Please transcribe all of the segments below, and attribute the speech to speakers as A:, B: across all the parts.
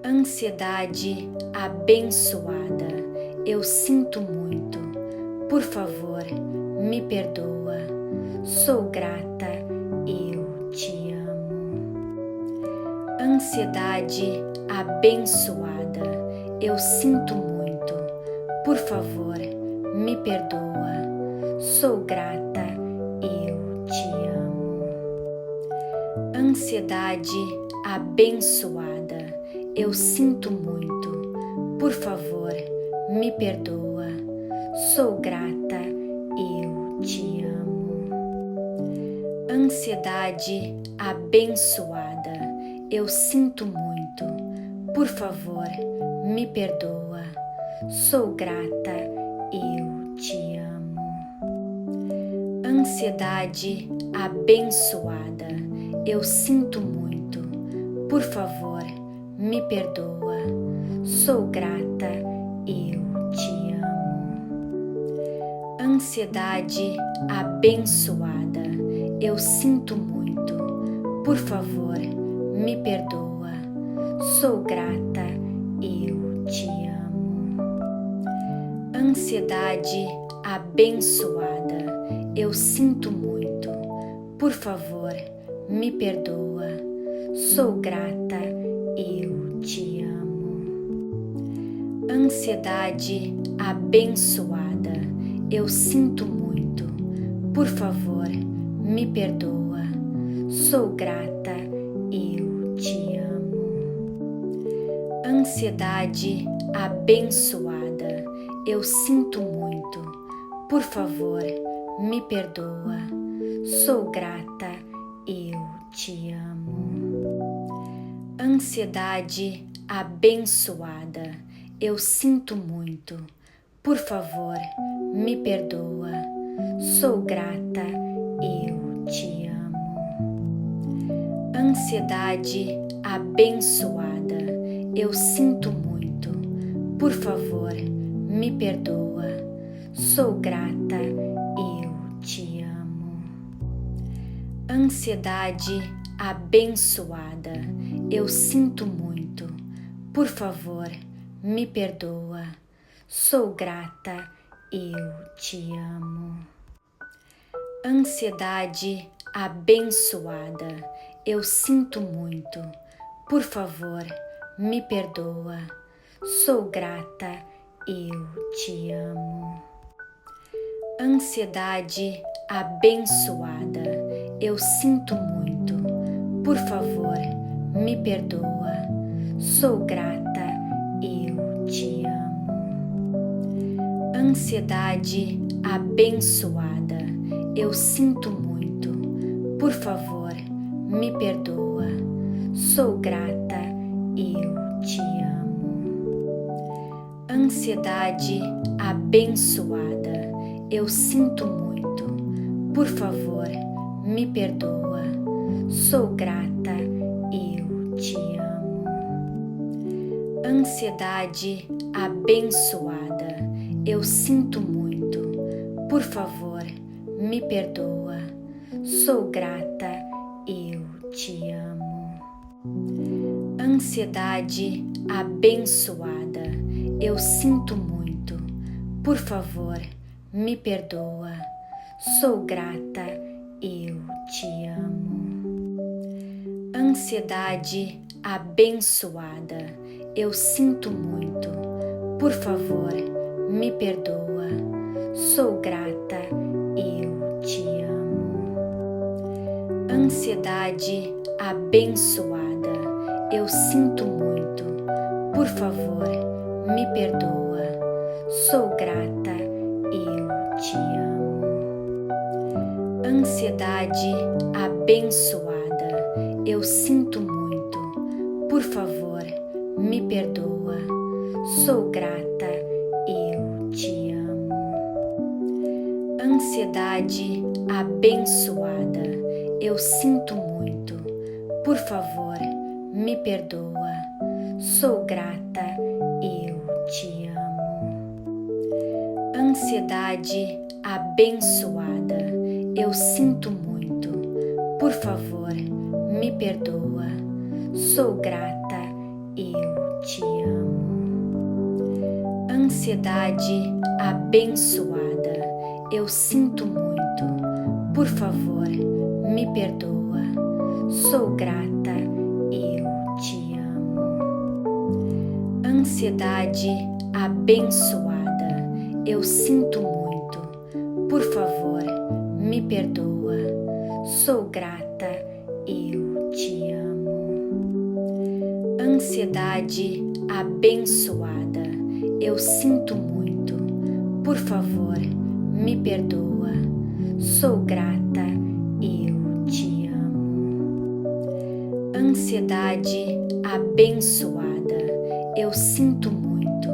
A: Ansiedade abençoada, eu sinto muito. Por favor, me perdoa. Sou grata, eu te amo. Ansiedade abençoada, eu sinto muito. Por favor, me perdoa. Sou grata, eu te amo. Ansiedade abençoada, eu sinto muito. Por favor, me perdoa. Sou grata, eu te amo. Ansiedade abençoada, eu sinto muito. Por favor, me perdoa. Sou grata, eu te amo. Ansiedade abençoada, eu sinto muito. Por favor, me perdoa. Sou grata, eu te amo. Ansiedade abençoada, eu sinto muito. Por favor, me perdoa. Sou grata, eu te amo. Ansiedade abençoada, eu sinto muito. Por favor, me perdoa. Sou grata, eu te amo. Ansiedade abençoada, eu sinto muito. Por favor, me perdoa. Sou grata, eu te amo. Ansiedade abençoada, eu sinto muito. Por favor, me perdoa. Sou grata, eu te amo. Ansiedade abençoada, eu sinto muito. Por favor, me perdoa. Sou grata, eu te amo. Ansiedade abençoada, eu sinto muito. Por favor, me perdoa. Sou grata, eu te amo. Ansiedade abençoada, eu sinto muito. Por favor, me perdoa. Sou grata, eu te amo. Ansiedade abençoada, eu sinto muito. Por favor, me perdoa. Sou grata, eu te amo. Ansiedade abençoada, eu sinto muito. Por favor, me perdoa. Sou grata, eu te amo. Ansiedade abençoada, eu sinto muito. Por favor, me perdoa. Sou grata, eu te amo. Ansiedade abençoada, eu sinto muito. Por favor, me perdoa. Sou grata, eu te amo. Ansiedade abençoada, eu sinto muito. Por favor, me perdoa. Sou grata, eu te amo. Ansiedade abençoada, eu sinto muito. Por favor, me perdoa. Sou grata, eu te amo. Ansiedade abençoada, eu sinto muito. Por favor, me perdoa. Sou grata, eu te amo. Ansiedade abençoada, eu sinto muito. Por favor, me perdoa. Sou grata, eu te amo. Ansiedade abençoada, eu sinto muito. Por favor, me perdoa. Sou grata, eu te amo. Ansiedade abençoada, eu sinto muito. Por favor, me perdoa. Sou grata, eu te amo. Ansiedade abençoada, eu sinto muito. Por favor, me perdoa. Sou grata, eu Ansiedade abençoada, eu sinto muito. Por favor, me perdoa. Sou grata, eu te amo. Ansiedade abençoada, eu sinto muito. Por favor, me perdoa. Sou grata, eu te amo. Ansiedade abençoada, eu sinto muito. Por favor, me perdoa. Sou grata, eu te amo. Ansiedade abençoada, eu sinto muito.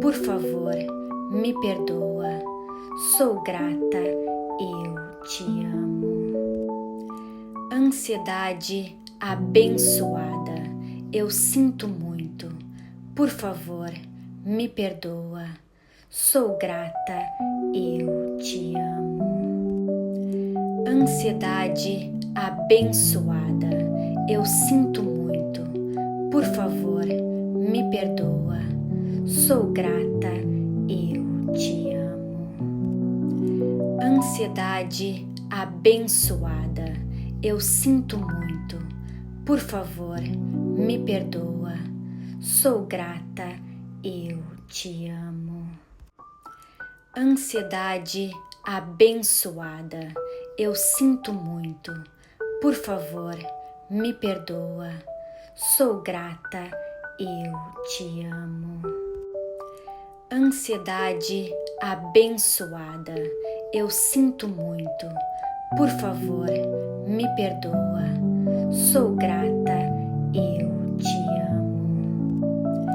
A: Por favor, me perdoa. Sou grata, eu te amo. Ansiedade abençoada, eu sinto muito. Por favor, me perdoa. Sou grata, eu te amo. Ansiedade abençoada, eu sinto muito. Por favor, me perdoa. Sou grata, eu te amo. Ansiedade abençoada, eu sinto muito. Por favor, me perdoa. Sou grata, eu te amo. Ansiedade abençoada, eu sinto muito. Por favor, me perdoa. Sou grata, eu te amo. Ansiedade abençoada, eu sinto muito. Por favor, me perdoa. Sou grata, eu te amo.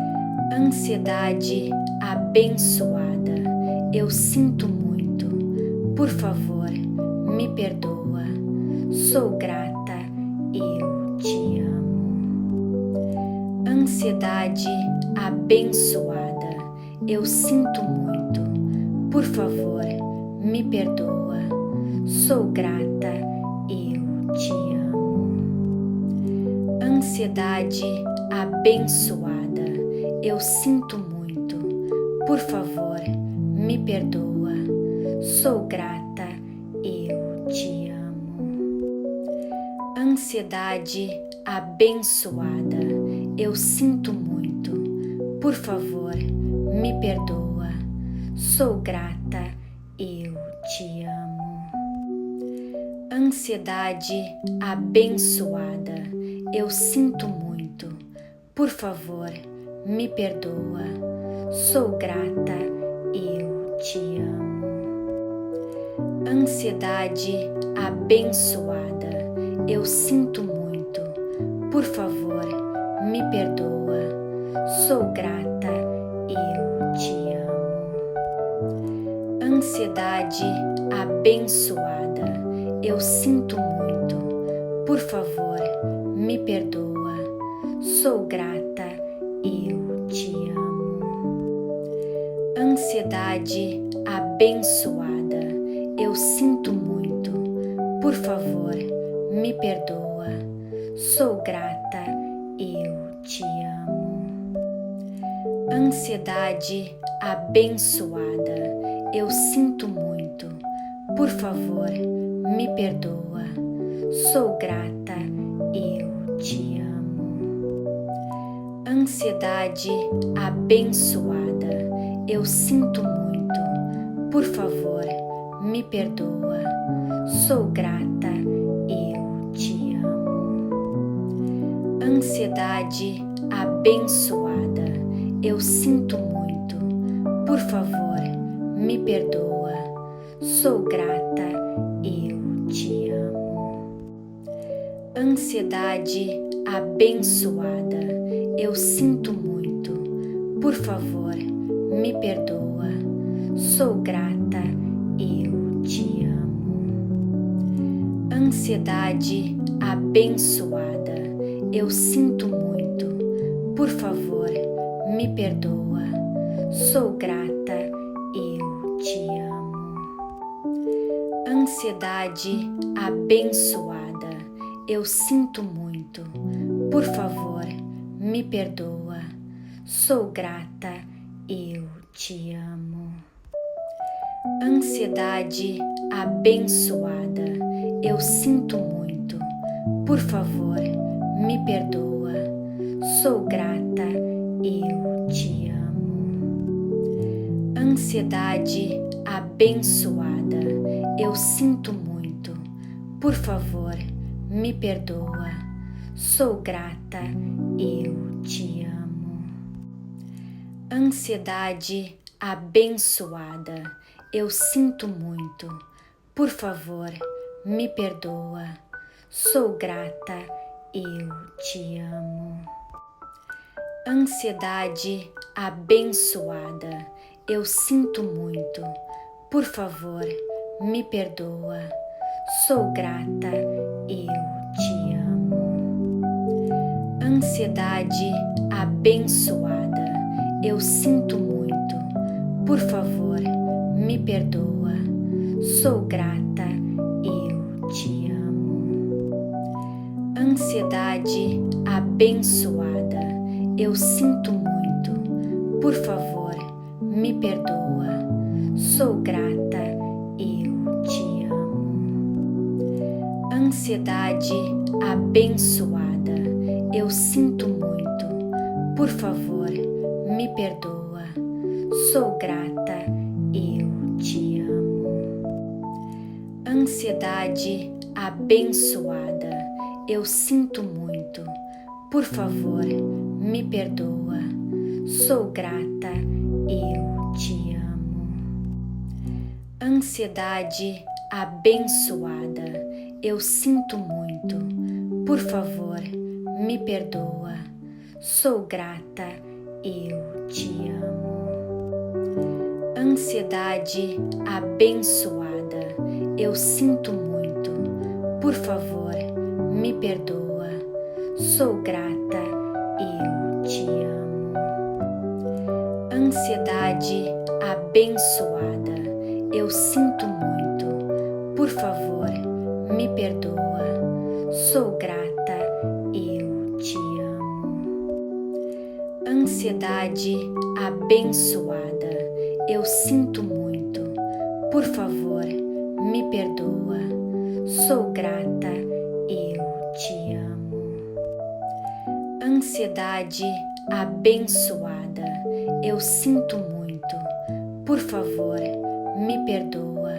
A: Ansiedade abençoada, eu sinto muito. Por favor, me perdoa. Sou grata, eu te amo. Ansiedade abençoada, eu sinto muito. Por favor, me perdoa. Sou grata, eu te amo. Ansiedade abençoada, eu sinto muito. Por favor, me perdoa. Sou grata, eu te amo. Ansiedade abençoada, eu sinto muito. Por favor, me perdoa. Sou grata, eu te amo. Ansiedade abençoada, eu sinto muito. Por favor, me perdoa. Sou grata, eu te amo. Ansiedade abençoada, eu sinto muito. Por favor, me perdoa. Sou grata, eu te amo. Ansiedade abençoada, eu sinto muito. Por favor, me perdoa. Sou grata, eu te amo. Ansiedade abençoada, eu sinto muito. Por favor, me perdoa. Sou grata, eu te amo. Ansiedade abençoada, eu sinto muito. Por favor, me perdoa. Sou grata, eu te amo. Ansiedade abençoada, eu sinto muito. Por favor, me perdoa. Sou grata, eu te amo. Ansiedade abençoada, eu sinto muito. Por favor, me perdoa. Sou grata, eu te amo. Ansiedade abençoada, eu sinto muito. Por favor, me perdoa. Sou grata, eu te amo. Ansiedade abençoada, eu sinto muito. Por favor, me perdoa. Sou grata, eu te amo. Ansiedade abençoada, eu sinto muito. Por favor, me perdoa. Sou grata, eu te amo. Ansiedade abençoada, eu sinto muito. Por favor, me perdoa. Sou grata, eu te amo. Ansiedade abençoada, eu sinto muito. Por favor, me perdoa. Sou grata, eu te amo. Ansiedade abençoada, eu sinto muito. Por favor, me perdoa. Sou grata, eu te amo. Ansiedade abençoada, eu sinto muito. Por favor, me perdoa. Sou grata, eu te amo. Ansiedade abençoada, eu sinto muito. Por favor, me perdoa. Sou grata, eu te amo. Ansiedade abençoada, eu sinto muito. Por favor, me perdoa. Sou grata, eu te amo. Ansiedade abençoada, eu sinto muito. Por favor, me perdoa. Sou grata, eu te amo. Ansiedade abençoada, eu sinto muito. Por favor, me perdoa. Sou grata, eu te amo. Ansiedade abençoada, eu sinto muito. Por favor, me perdoa. Sou grata, eu te amo. Ansiedade abençoada, eu sinto muito. Por favor, me perdoa. Sou grata, eu te amo. Ansiedade abençoada, eu sinto muito. Por favor, me perdoa. Sou grata, eu te amo. Ansiedade abençoada, eu sinto muito. Por favor, me perdoa. Sou grata, eu te amo. Ansiedade abençoada, eu sinto muito. Por favor, me perdoa.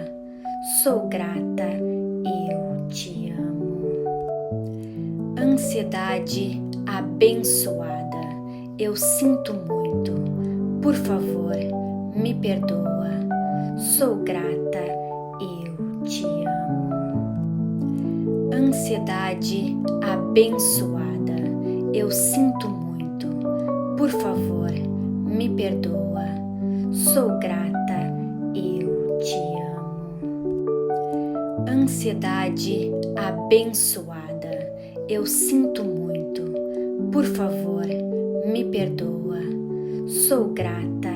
A: Sou grata, eu te amo. Ansiedade abençoada, eu sinto muito. Por favor, me perdoa. Sou grata, eu te amo. Ansiedade abençoada, eu sinto muito. Por favor, me perdoa. Sou grata, eu te amo. Ansiedade abençoada, eu sinto muito. Por favor, me perdoa. Sou grata,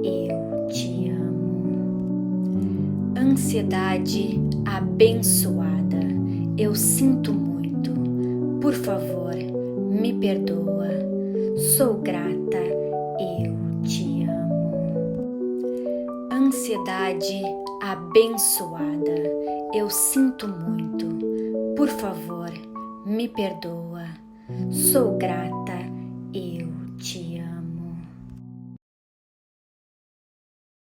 A: eu te amo. Ansiedade abençoada, eu sinto muito. Por favor, me perdoa. Sou grata, eu te amo. Ansiedade abençoada, eu sinto muito. Por favor, me perdoa. Sou grata,